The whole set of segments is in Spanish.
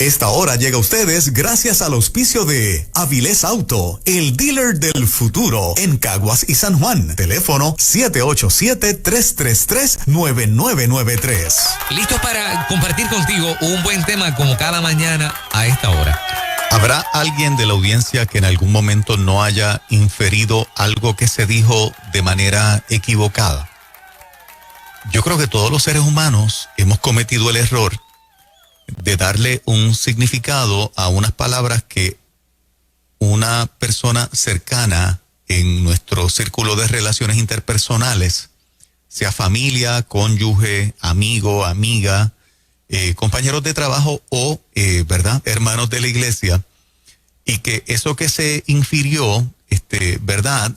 Esta hora llega a ustedes gracias al auspicio de Avilés Auto, el dealer del futuro en Caguas y San Juan. Teléfono 787-333-9993. Listos para compartir contigo un buen tema como cada mañana a esta hora. ¿Habrá alguien de la audiencia que en algún momento no haya inferido algo que se dijo de manera equivocada? Yo creo que todos los seres humanos hemos cometido el error de darle un significado a unas palabras que una persona cercana en nuestro círculo de relaciones interpersonales, sea familia, cónyuge, amigo, amiga, compañeros de trabajo o, ¿verdad?, hermanos de la iglesia, y que eso que se infirió, ¿verdad?,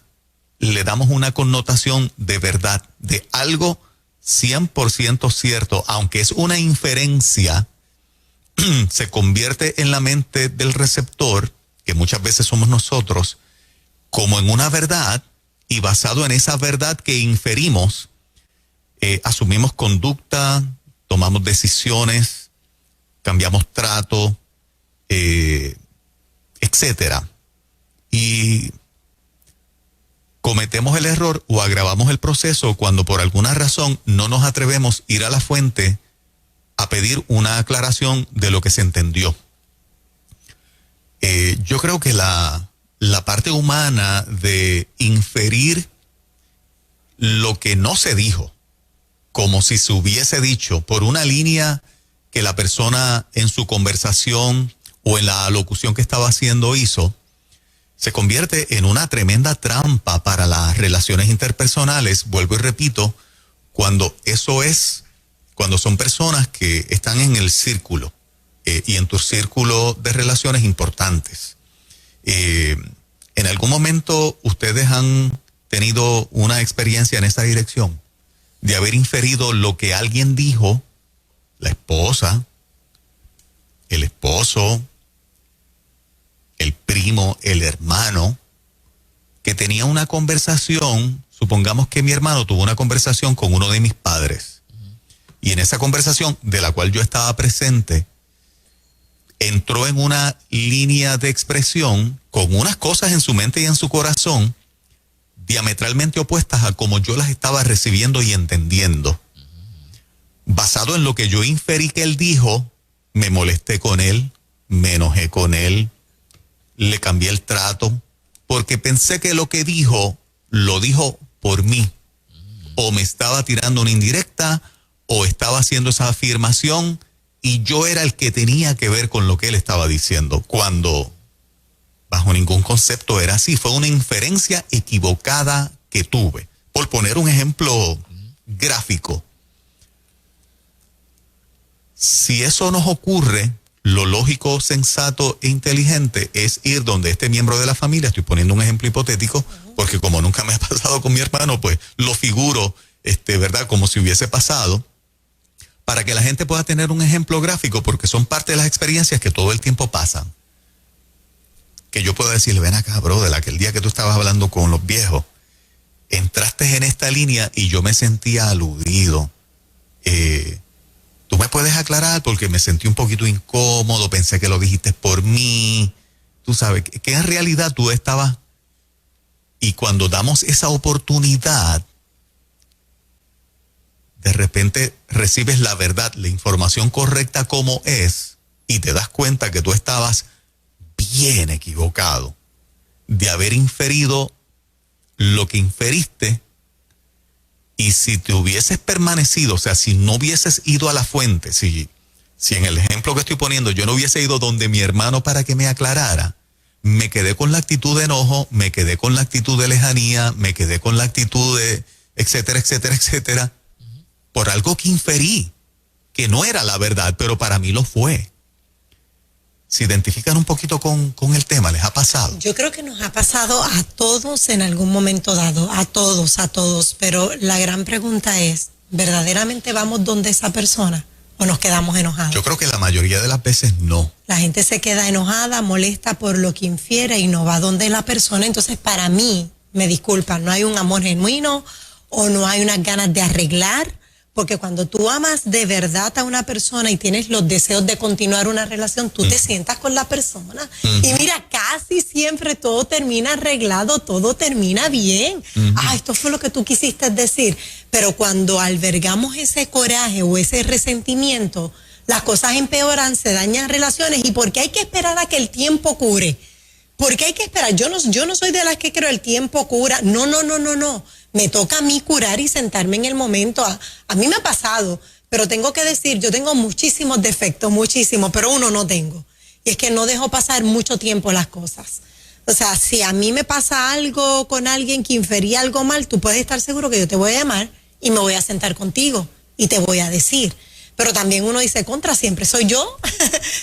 le damos una connotación de verdad, de algo 100% cierto, aunque es una inferencia, se convierte en la mente del receptor, que muchas veces somos nosotros, como en una verdad, y basado en esa verdad que inferimos, asumimos conducta, tomamos decisiones, cambiamos trato, etcétera. Y cometemos el error o agravamos el proceso cuando por alguna razón no nos atrevemos a ir a la fuente a pedir una aclaración de lo que se entendió. Yo creo que la parte humana de inferir lo que no se dijo, como si se hubiese dicho por una línea que la persona en su conversación o en la alocución que estaba haciendo hizo, se convierte en una tremenda trampa para las relaciones interpersonales, vuelvo y repito, cuando son personas que están en el círculo y en tu círculo de relaciones importantes. ¿En algún momento ustedes han tenido una experiencia en esa dirección? De haber inferido lo que alguien dijo, la esposa, el esposo, el primo, el hermano, que tenía una conversación, supongamos que mi hermano tuvo una conversación con uno de mis padres. Y en esa conversación, de la cual yo estaba presente, entró en una línea de expresión con unas cosas en su mente y en su corazón diametralmente opuestas a como yo las estaba recibiendo y entendiendo. Basado en lo que yo inferí que él dijo, me molesté con él, me enojé con él, le cambié el trato, porque pensé que lo que dijo, lo dijo por mí. O me estaba tirando una indirecta, o estaba haciendo esa afirmación y yo era el que tenía que ver con lo que él estaba diciendo, cuando bajo ningún concepto era así. Fue una inferencia equivocada que tuve. Por poner un ejemplo gráfico, si eso nos ocurre, lo lógico, sensato e inteligente es ir donde este miembro de la familia, estoy poniendo un ejemplo hipotético, porque como nunca me ha pasado con mi hermano, pues lo figuro, ¿verdad?, como si hubiese pasado, para que la gente pueda tener un ejemplo gráfico, porque son parte de las experiencias que todo el tiempo pasan. Que yo pueda decirle, ven acá, brother, aquel día que tú estabas hablando con los viejos, entraste en esta línea y yo me sentía aludido. Tú me puedes aclarar porque me sentí un poquito incómodo, pensé que lo dijiste por mí. Tú sabes, que en realidad tú estabas, y cuando damos esa oportunidad, de repente recibes la verdad, la información correcta como es, y te das cuenta que tú estabas bien equivocado de haber inferido lo que inferiste. Y si te hubieses permanecido, o sea, si no hubieses ido a la fuente, si en el ejemplo que estoy poniendo yo no hubiese ido donde mi hermano para que me aclarara, me quedé con la actitud de enojo, me quedé con la actitud de lejanía, me quedé con la actitud de etcétera, etcétera, etcétera, por algo que inferí, que no era la verdad, pero para mí lo fue. ¿Se identifican un poquito con el tema? ¿Les ha pasado? Yo creo que nos ha pasado a todos en algún momento dado, a todos, pero la gran pregunta es, ¿verdaderamente vamos donde esa persona o nos quedamos enojados? Yo creo que la mayoría de las veces no. La gente se queda enojada, molesta por lo que infiere y no va donde la persona. Entonces, para mí, me disculpan, no hay un amor genuino o no hay unas ganas de arreglar, Porque cuando tú amas de verdad a una persona y tienes los deseos de continuar una relación, tú te sientas con la persona. Y mira, casi siempre todo termina arreglado, todo termina bien. Esto fue lo que tú quisiste decir. Pero cuando albergamos ese coraje o ese resentimiento, las cosas empeoran, se dañan relaciones. ¿Y por qué hay que esperar a que el tiempo cure? ¿Por qué hay que esperar? Yo no soy de las que creo el tiempo cura. No. Me toca a mí curar y sentarme en el momento. A mí me ha pasado, pero tengo que decir, yo tengo muchísimos defectos, muchísimos, pero uno no tengo. Y es que no dejo pasar mucho tiempo las cosas. O sea, si a mí me pasa algo con alguien que infería algo mal, tú puedes estar seguro que yo te voy a llamar y me voy a sentar contigo y te voy a decir. Pero también uno dice, siempre soy yo.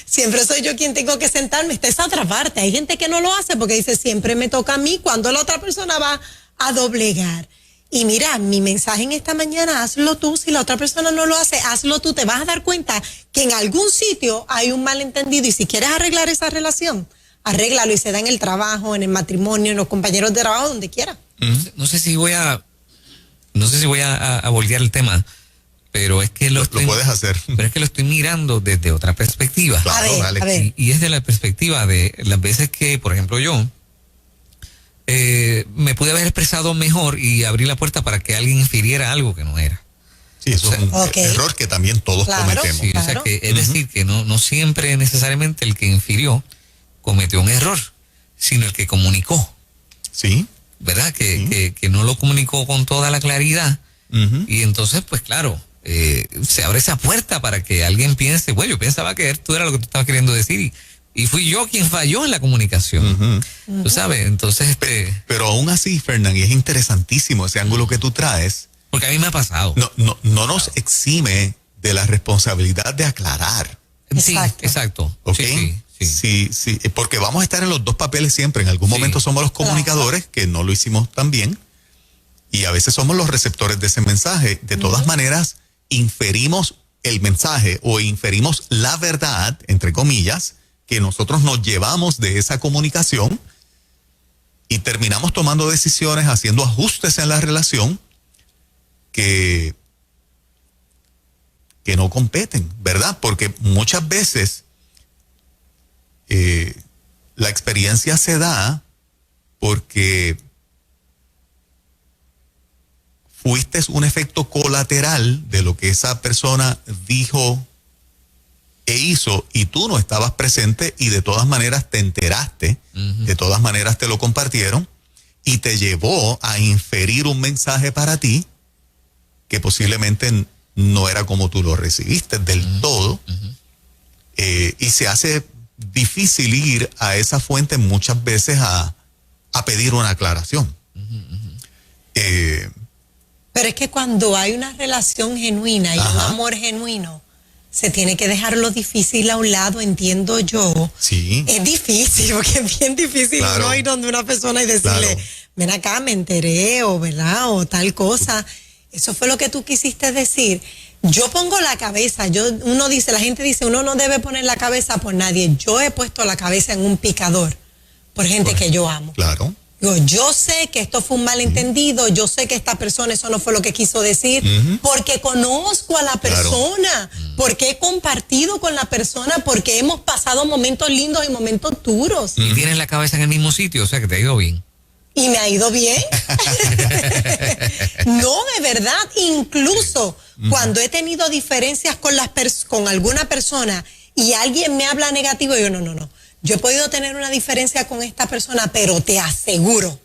Siempre soy yo quien tengo que sentarme. Está esa otra parte. Hay gente que no lo hace porque dice, siempre me toca a mí, cuando la otra persona va a doblegar. Y mira, mi mensaje en esta mañana, hazlo tú. Si la otra persona no lo hace, hazlo tú. Te vas a dar cuenta que en algún sitio hay un malentendido y si quieres arreglar esa relación, arréglalo y se da en el trabajo, en el matrimonio, en los compañeros de trabajo, donde quiera. No sé si voy a voltear el tema, pero es que lo puedes hacer. Pero es que lo estoy mirando desde otra perspectiva. Claro, a ver. Y es de la perspectiva de las veces que, por ejemplo, yo me pude haber expresado mejor y abrir la puerta para que alguien infiriera algo que no era. Sí, eso es un error que también todos cometemos. Sí, o sea que es decir que no siempre necesariamente el que infirió cometió un error, sino el que comunicó. Sí. ¿Verdad? Que no lo comunicó con toda la claridad. Y entonces, pues claro, se abre esa puerta para que alguien piense, bueno, yo pensaba que tú era lo que tú estabas queriendo decir y fui yo quien falló en la comunicación. Tú sabes, entonces... Pero aún así, Fernán, y es interesantísimo ese ángulo que tú traes. Porque a mí me ha pasado. No nos exime de la responsabilidad de aclarar. Sí, exacto. ¿Okay? Sí, porque vamos a estar en los dos papeles siempre. En algún momento somos los comunicadores, que no lo hicimos tan bien, y a veces somos los receptores de ese mensaje. De todas maneras, inferimos el mensaje o inferimos la verdad, entre comillas, que nosotros nos llevamos de esa comunicación y terminamos tomando decisiones, haciendo ajustes en la relación que no competen, ¿verdad? Porque muchas veces la experiencia se da porque fuiste un efecto colateral de lo que esa persona dijo e hizo y tú no estabas presente y de todas maneras te enteraste, de todas maneras te lo compartieron y te llevó a inferir un mensaje para ti que posiblemente no era como tú lo recibiste del todo. Y se hace difícil ir a esa fuente muchas veces a pedir una aclaración. Pero es que cuando hay una relación genuina y un amor genuino, se tiene que dejar lo difícil a un lado, entiendo yo. Sí. Es difícil, porque es bien difícil no ir donde una persona y decirle, ven acá, me enteré, o ¿verdad? O tal cosa. Eso fue lo que tú quisiste decir. Yo pongo la cabeza, la gente dice, uno no debe poner la cabeza por nadie. Yo he puesto la cabeza en un picador por gente que yo amo. Claro. Yo sé que esto fue un malentendido, yo sé que esta persona eso no fue lo que quiso decir, porque conozco a la persona, porque he compartido con la persona, porque hemos pasado momentos lindos y momentos duros. Y tienes la cabeza en el mismo sitio, o sea que te ha ido bien. Y me ha ido bien. No, de verdad, incluso cuando he tenido diferencias con alguna persona y alguien me habla negativo, yo no. Yo he podido tener una diferencia con esta persona, pero te aseguro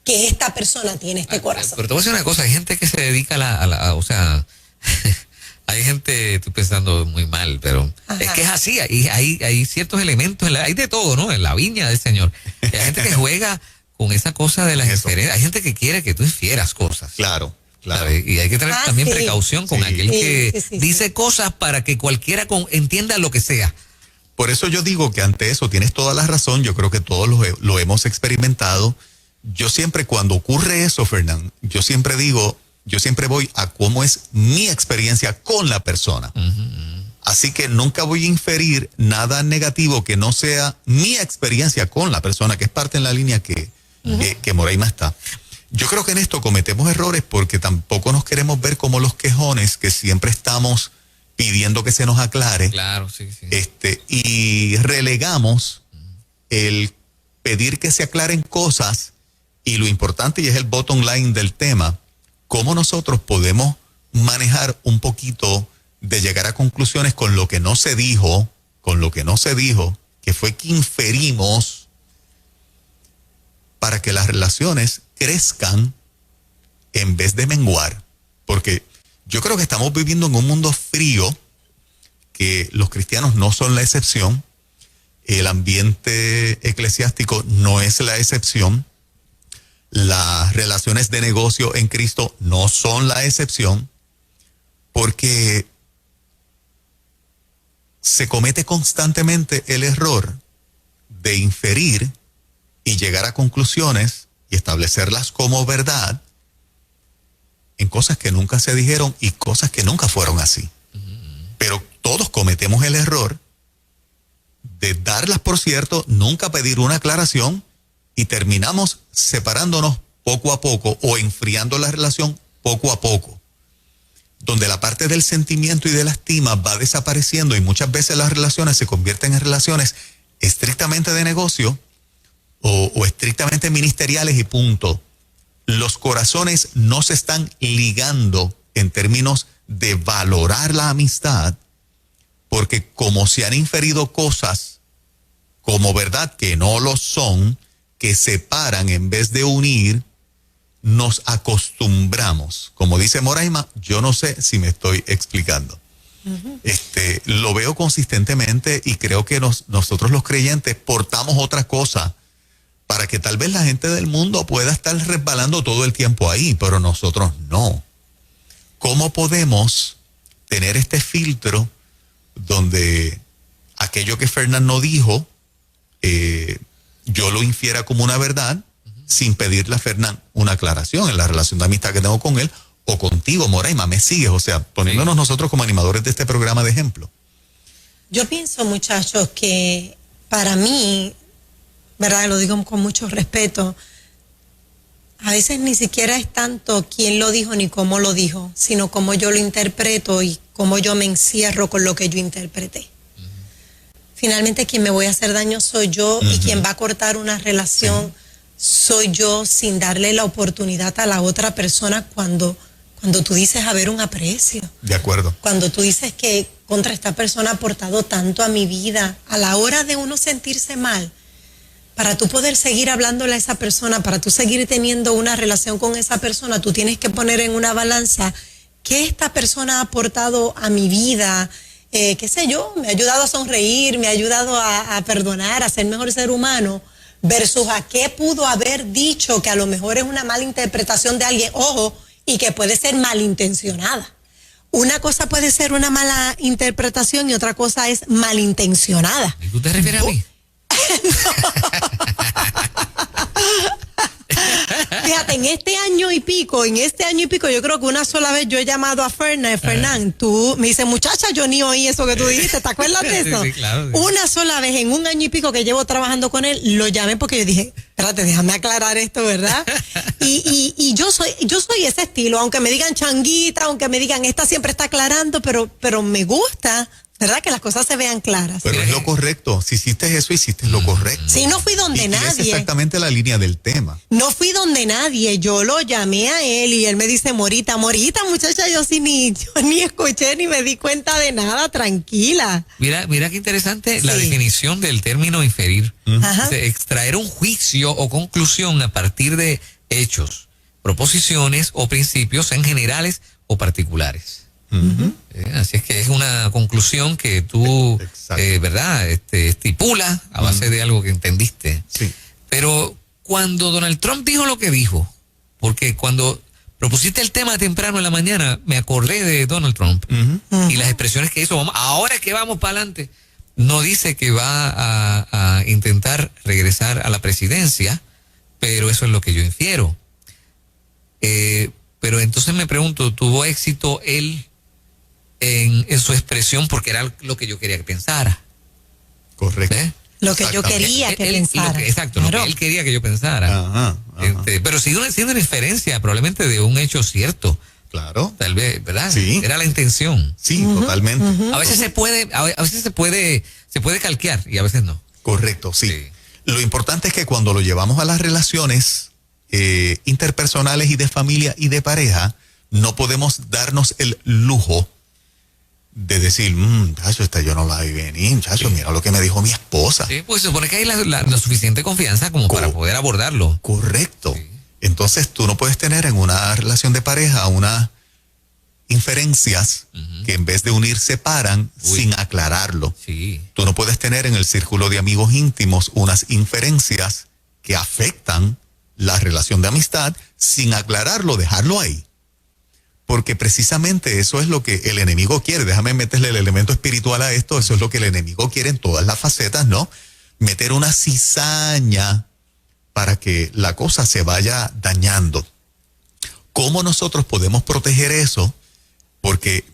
que esta persona tiene este corazón. Pero te voy a decir una cosa, hay gente que se dedica o sea, hay gente, estoy pensando muy mal, pero es que es así, hay ciertos elementos, hay de todo, ¿no? En la viña del Señor. Hay gente que juega con esa cosa de las inferencias, hay gente que quiere que tú infieras cosas. Claro. ¿Sabes? Y hay que tener también precaución con aquel que dice cosas para que cualquiera entienda lo que sea. Por eso yo digo que ante eso tienes toda la razón, yo creo que todos lo hemos experimentado. Yo siempre, cuando ocurre eso, Fernán, yo siempre voy a cómo es mi experiencia con la persona. Así que nunca voy a inferir nada negativo que no sea mi experiencia con la persona, que es parte en la línea que Moraima está. yo creo que en esto cometemos errores porque tampoco nos queremos ver como los quejones que siempre estamos pidiendo que se nos aclare. Claro, sí, sí. Y relegamos el pedir que se aclaren cosas y lo importante, y es el bottom line del tema, cómo nosotros podemos manejar un poquito de llegar a conclusiones con lo que no se dijo, que fue que inferimos para que las relaciones crezcan en vez de menguar. Porque yo creo que estamos viviendo en un mundo frío, que los cristianos no son la excepción, el ambiente eclesiástico no es la excepción, las relaciones de negocio en Cristo no son la excepción, porque se comete constantemente el error de inferir y llegar a conclusiones y establecerlas como verdad en cosas que nunca se dijeron y cosas que nunca fueron así. Pero todos cometemos el error de darlas por cierto, nunca pedir una aclaración y terminamos separándonos poco a poco o enfriando la relación poco a poco, donde la parte del sentimiento y de la estima va desapareciendo y muchas veces las relaciones se convierten en relaciones estrictamente de negocio o estrictamente ministeriales y punto. Los corazones no se están ligando en términos de valorar la amistad, porque como se han inferido cosas como verdad que no lo son, que separan en vez de unir, nos acostumbramos. Como dice Moraima, yo no sé si me estoy explicando. Lo veo consistentemente y creo que nosotros los creyentes portamos otra cosa para que tal vez la gente del mundo pueda estar resbalando todo el tiempo ahí, pero nosotros no. ¿Cómo podemos tener este filtro donde aquello que Fernando dijo, yo lo infiera como una verdad, sin pedirle a Fernán una aclaración en la relación de amistad que tengo con él o contigo, Moraima, me sigues? O sea, poniéndonos nosotros como animadores de este programa de ejemplo. Yo pienso, muchachos, que para mí, verdad, lo digo con mucho respeto, a veces ni siquiera es tanto quién lo dijo ni cómo lo dijo, sino cómo yo lo interpreto y cómo yo me encierro con lo que yo interpreté. Finalmente quien me voy a hacer daño soy yo y quien va a cortar una relación soy yo, sin darle la oportunidad a la otra persona cuando tú dices haber un aprecio. De acuerdo. Cuando tú dices que contra esta persona ha aportado tanto a mi vida, a la hora de uno sentirse mal, para tú poder seguir hablándole a esa persona, para tú seguir teniendo una relación con esa persona, tú tienes que poner en una balanza qué esta persona ha aportado a mi vida, qué sé yo, me ha ayudado a sonreír, me ha ayudado a perdonar, a ser mejor ser humano, versus a qué pudo haber dicho que a lo mejor es una mala interpretación de alguien, ojo, y que puede ser malintencionada. Una cosa puede ser una mala interpretación y otra cosa es malintencionada. ¿Y tú te refieres a mí? Fíjate, en este año y pico, yo creo que una sola vez yo he llamado a Fernán, tú me dices, muchacha, yo ni oí eso que tú dijiste, ¿te acuerdas de eso? Sí, claro, sí. Una sola vez en un año y pico que llevo trabajando con él, lo llamé porque yo dije, espérate, déjame aclarar esto, ¿verdad? Y yo soy ese estilo, aunque me digan changuita, aunque me digan, esta siempre está aclarando, pero me gusta, ¿verdad? Que las cosas se vean claras. Pero es lo correcto. Si hiciste eso, hiciste lo correcto. Sí, no fui donde nadie. Es exactamente la línea del tema. No fui donde nadie. Yo lo llamé a él y él me dice, Morita, muchacha, yo ni escuché ni me di cuenta de nada, tranquila. Mira qué interesante la definición del término inferir. Extraer un juicio o conclusión a partir de hechos, proposiciones o principios en generales o particulares. Así es que es una conclusión que tú, ¿verdad? Estipulas a base de algo que entendiste. Sí. Pero cuando Donald Trump dijo lo que dijo, porque cuando propusiste el tema temprano en la mañana, me acordé de Donald Trump y las expresiones que hizo. Ahora que vamos para adelante, no dice que va a intentar regresar a la presidencia, pero eso es lo que yo infiero. Pero entonces me pregunto, ¿tuvo éxito él en su expresión porque era lo que yo quería que pensara? Correcto. Lo que yo quería que pensara. Exacto, claro. Lo que él quería que yo pensara. Pero siendo una inferencia probablemente de un hecho cierto. Claro. Tal vez, ¿verdad? Sí. Era la intención. Sí, totalmente. A veces se puede calquear y a veces no. Correcto, sí. Sí. Lo importante es que cuando lo llevamos a las relaciones interpersonales y de familia y de pareja, no podemos darnos el lujo de decir, chacho, esta yo no la vi venir, chacho, mira lo que me dijo mi esposa. Sí, pues se supone que hay la suficiente confianza como para poder abordarlo. Correcto. Sí. Entonces tú no puedes tener en una relación de pareja unas inferencias que en vez de unir separan sin aclararlo. Sí. Tú no puedes tener en el círculo de amigos íntimos unas inferencias que afectan la relación de amistad sin aclararlo, dejarlo ahí. Porque precisamente eso es lo que el enemigo quiere. Déjame meterle el elemento espiritual a esto. Eso es lo que el enemigo quiere en todas las facetas, ¿no? Meter una cizaña para que la cosa se vaya dañando. ¿Cómo nosotros podemos proteger eso? Porque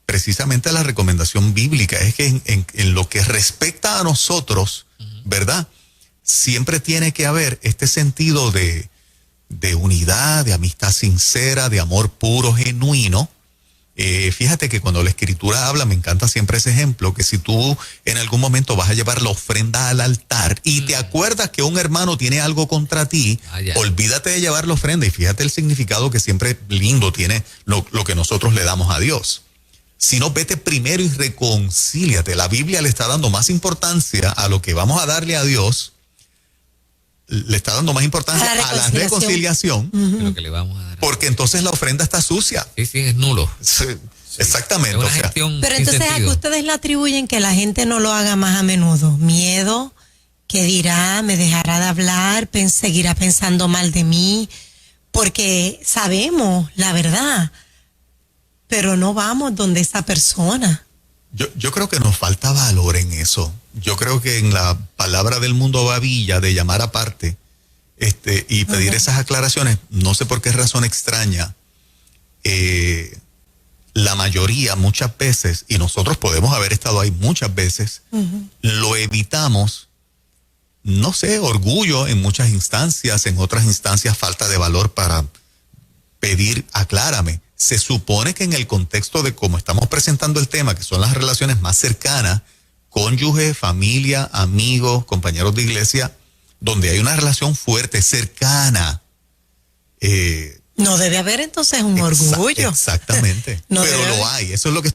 precisamente la recomendación bíblica es que en lo que respecta a nosotros, ¿verdad? Siempre tiene que haber este sentido de unidad, de amistad sincera, de amor puro, genuino. Fíjate que cuando la Escritura habla, me encanta siempre ese ejemplo, que si tú en algún momento vas a llevar la ofrenda al altar y te acuerdas que un hermano tiene algo contra ti, olvídate de llevar la ofrenda y fíjate el significado que siempre lindo tiene lo que nosotros le damos a Dios. Sino vete primero y reconcíliate. La Biblia le está dando más importancia a lo que vamos a darle a Dios, le está dando más importancia a la reconciliación, Lo que le vamos a dar. porque entonces la ofrenda está sucia. Sí, es nulo. Sí, exactamente. Es una o sea, gestión Pero sin entonces, ¿a qué sentido. ustedes le atribuyen que la gente no lo haga más a menudo? ¿Miedo? ¿Qué dirá? ¿Me dejará de hablar? ¿Seguirá pensando mal de mí? Porque sabemos la verdad, pero no vamos donde esa persona. yo creo que nos falta valor en eso. Yo creo que en la palabra del mundo babilla de llamar aparte y pedir esas aclaraciones, no sé por qué razón extraña, la mayoría muchas veces, y nosotros podemos haber estado ahí muchas veces, lo evitamos, no sé, orgullo en muchas instancias, en otras instancias falta de valor para pedir aclárame. Se supone que en el contexto de cómo estamos presentando el tema, que son las relaciones más cercanas, cónyuge, familia, amigos, compañeros de iglesia, donde hay una relación fuerte, cercana. No debe haber entonces un orgullo. Exactamente. No pero debe lo haber. hay. Eso es lo que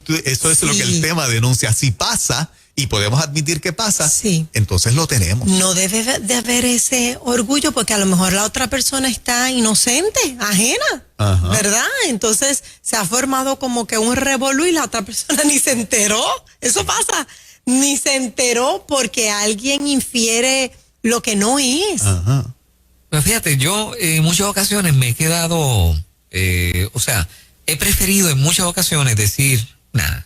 el tema denuncia. Si pasa y podemos admitir que pasa, entonces lo tenemos. No debe de haber ese orgullo porque a lo mejor la otra persona está inocente, ajena, ¿verdad? Entonces se ha formado como que un revolú y la otra persona ni se enteró. Eso pasa. Ni se enteró porque alguien infiere lo que no es. Pero fíjate, yo en muchas ocasiones me he quedado, he preferido en muchas ocasiones decir, nada.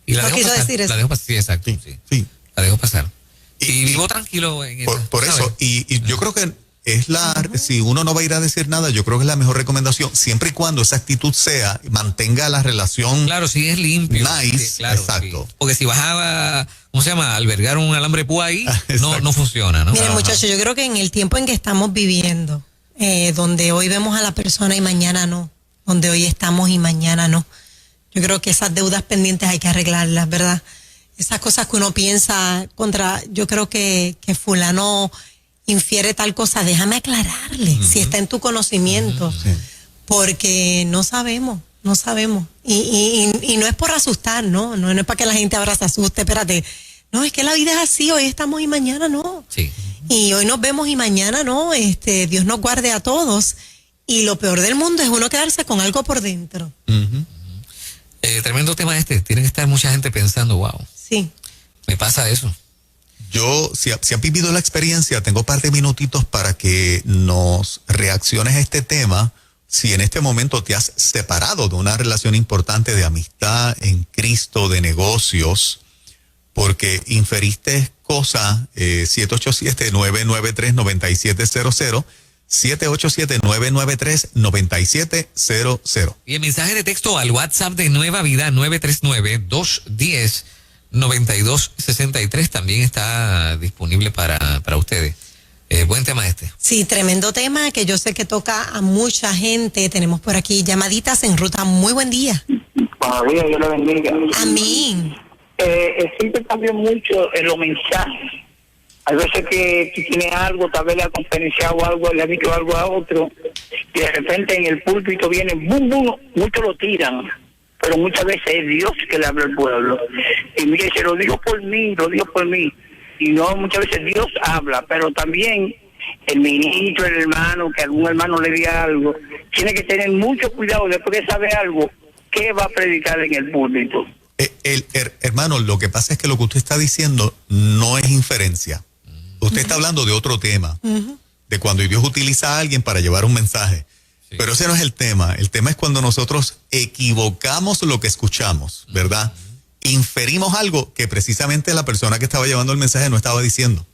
Y la No dejo quiso pasar. decir eso. La dejo pasar, sí, exacto. Sí. La dejo pasar. Y vivo tranquilo en Por eso, y yo creo que es si uno no va a ir a decir nada, yo creo que es la mejor recomendación, siempre y cuando esa actitud mantenga la relación. Claro, sí es limpio. Nice, sí, claro, exacto. Sí. Porque si vas a, albergar un alambre púa ahí, no funciona, ¿no? Miren, muchachos, yo creo que en el tiempo en que estamos viviendo, donde hoy vemos a la persona y mañana no, donde hoy estamos y mañana no, yo creo que esas deudas pendientes hay que arreglarlas, ¿verdad? Esas cosas que uno piensa yo creo que fulano infiere tal cosa, déjame aclararle si está en tu conocimiento, porque no sabemos. Y no es por asustar, no es para que la gente ahora se asuste, espérate. No, es que la vida es así, hoy estamos y mañana no. Sí. Y hoy nos vemos y mañana no, Dios nos guarde a todos. Y lo peor del mundo es uno quedarse con algo por dentro. Tremendo tema tiene que estar mucha gente pensando, wow. Sí. Me pasa eso. Yo, si han vivido la experiencia, tengo un par de minutitos para que nos reacciones a este tema. Si en este momento te has separado de una relación importante de amistad en Cristo, de negocios, porque inferiste cosas, 787-993-9700, 787-993-9700. Y el mensaje de texto al WhatsApp de Nueva Vida 939-210-9263 también está disponible para ustedes. Buen tema este. Sí, tremendo tema que yo sé que toca a mucha gente. Tenemos por aquí llamaditas en ruta. Muy buen día. Buenos días, Dios le bendiga. Amén. Siempre cambia mucho en los mensajes. Hay veces que tú tienes algo, tal vez le ha conferenciado algo, le ha dicho algo a otro, y de repente en el púlpito viene, bum, bum, muchos lo tiran, pero muchas veces es Dios que le habla al pueblo. Y mire, se lo digo por mí, y no, muchas veces Dios habla, pero también el ministro, el hermano, que algún hermano le diga algo, tiene que tener mucho cuidado después de saber algo, qué va a predicar en el púlpito. Hermano, lo que pasa es que lo que usted está diciendo no es inferencia. Usted está hablando de otro tema, de cuando Dios utiliza a alguien para llevar un mensaje. Sí. Pero ese no es el tema. El tema es cuando nosotros equivocamos lo que escuchamos, ¿verdad? Inferimos algo que precisamente la persona que estaba llevando el mensaje no estaba diciendo.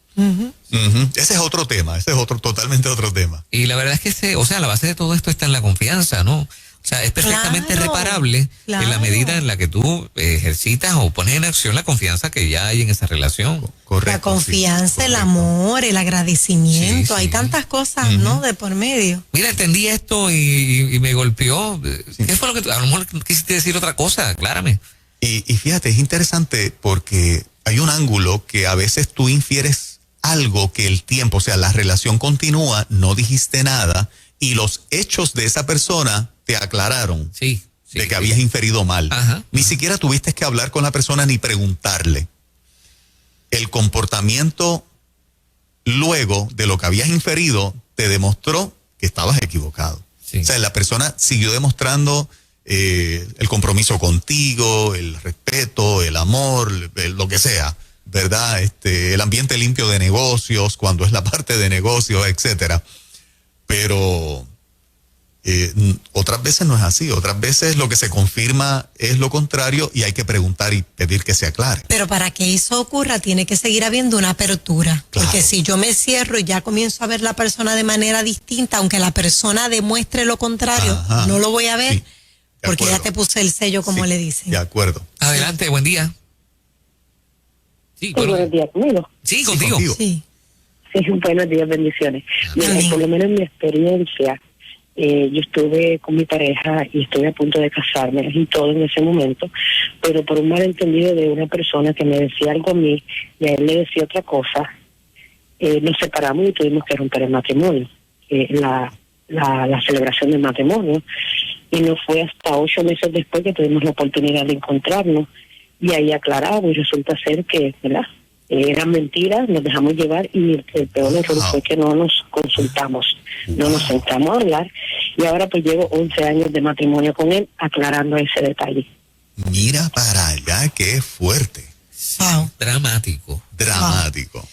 Ese es otro tema, totalmente otro tema. Y la verdad es que la base de todo esto está en la confianza, ¿no? O sea, es perfectamente reparable en la medida en la que tú ejercitas o pones en acción la confianza que ya hay en esa relación. Correcto. La confianza, sí, el amor, el agradecimiento, Sí, hay sí. tantas cosas, ¿no? De por medio. Mira, entendí esto y me golpeó. ¿Qué fue lo que tú? A lo mejor quisiste decir otra cosa, aclárame. Y fíjate, es interesante porque hay un ángulo que a veces tú infieres algo que el tiempo, o sea, la relación continúa, no dijiste nada y los hechos de esa persona te aclararon de que habías inferido mal. Ni siquiera tuviste que hablar con la persona ni preguntarle. El comportamiento luego de lo que habías inferido te demostró que estabas equivocado. Sí. O sea, la persona siguió demostrando el compromiso contigo, el respeto, el amor, lo que sea, ¿verdad? El ambiente limpio de negocios, cuando es la parte de negocios, etcétera. Pero otras veces no es así, otras veces lo que se confirma es lo contrario y hay que preguntar y pedir que se aclare. Pero para que eso ocurra tiene que seguir habiendo una apertura, Claro. porque si yo me cierro y ya comienzo a ver la persona de manera distinta, aunque la persona demuestre lo contrario, no lo voy a ver, porque ya te puse el sello, como le dicen. De acuerdo. Adelante, buen día. Sí, buenos días conmigo. Sí, contigo. Sí. Sí, buenos días, bendiciones. Mira, Amén. por lo menos en mi experiencia, yo estuve con mi pareja y estuve a punto de casarme y todo en ese momento, pero por un malentendido de una persona que me decía algo a mí y a él le decía otra cosa, nos separamos y tuvimos que romper el matrimonio, la celebración del matrimonio, y no fue hasta 8 meses después que tuvimos la oportunidad de encontrarnos y ahí aclaramos y resulta ser que, ¿verdad?, eran mentiras, nos dejamos llevar y el peor error fue que no nos consultamos, no nos sentamos a hablar y ahora pues llevo 11 años de matrimonio con él aclarando ese detalle. Mira para allá, qué fuerte. Wow. Dramático. Dramático.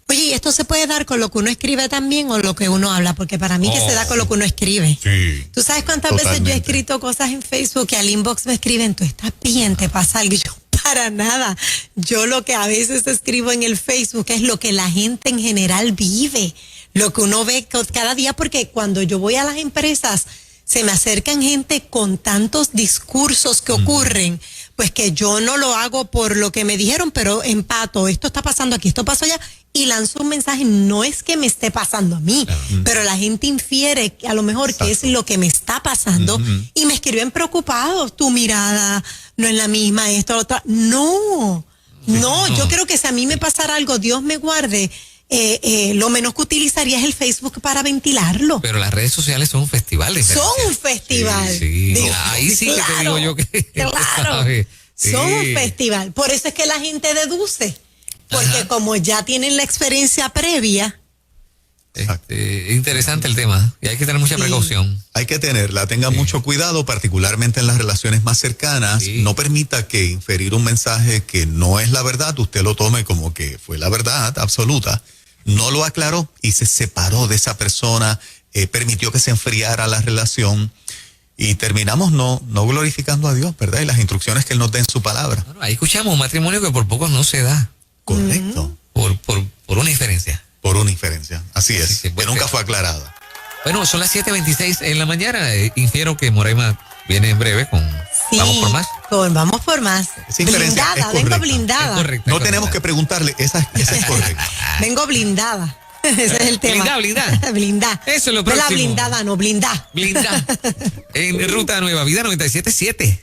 Oye, ¿y esto se puede dar con lo que uno escribe también o lo que uno habla? Porque para mí que se da con lo que uno escribe. Sí. ¿Tú sabes cuántas veces yo he escrito cosas en Facebook que al inbox me escriben, tú estás bien, te pasa algo? Y yo, para nada. Yo lo que a veces escribo en el Facebook es lo que la gente en general vive, lo que uno ve cada día, porque cuando yo voy a las empresas se me acercan gente con tantos discursos que ocurren, pues que yo no lo hago por lo que me dijeron, pero empato, esto está pasando aquí, esto pasó allá, y lanzo un mensaje. No es que me esté pasando a mí, pero la gente infiere a lo mejor que es lo que me está pasando y me escriben preocupados, tu mirada no es la misma, esto, lo otro. No, yo creo que si a mí me pasara algo, Dios me guarde, lo menos que utilizaría es el Facebook para ventilarlo. Pero las redes sociales son un festival. Son un festival. Sí. Ahí sí que te digo yo que... Claro, son un festival. Por eso es que la gente deduce. Porque como ya tienen la experiencia previa. Interesante el tema. Y hay que tener mucha precaución. Hay que tenerla, tenga mucho cuidado, particularmente en las relaciones más cercanas. No permita que inferir un mensaje que no es la verdad, usted lo tome como que fue la verdad absoluta. No lo aclaró y se separó de esa persona, permitió que se enfriara la relación y terminamos no glorificando a Dios, ¿verdad? Y las instrucciones que Él nos da en su palabra. Bueno, ahí escuchamos un matrimonio que por poco no se da. Correcto. Por una inferencia. Por una inferencia, así es, Sí, que nunca fue aclarada. Bueno, son las 7:26 en la mañana. Infiero que Moraima viene en breve con Sí, Vamos por más. Vamos por más. Esa inferencia Blindada, es vengo correcta. blindada. Es correcto. No tenemos que preguntarle, esa es correcta. Vengo blindada. Ese es el tema. Blindá. Blindá. Eso es lo De la próximo. blindada, no, blindá. Blindá. En Ruta Nueva Vida 97.7.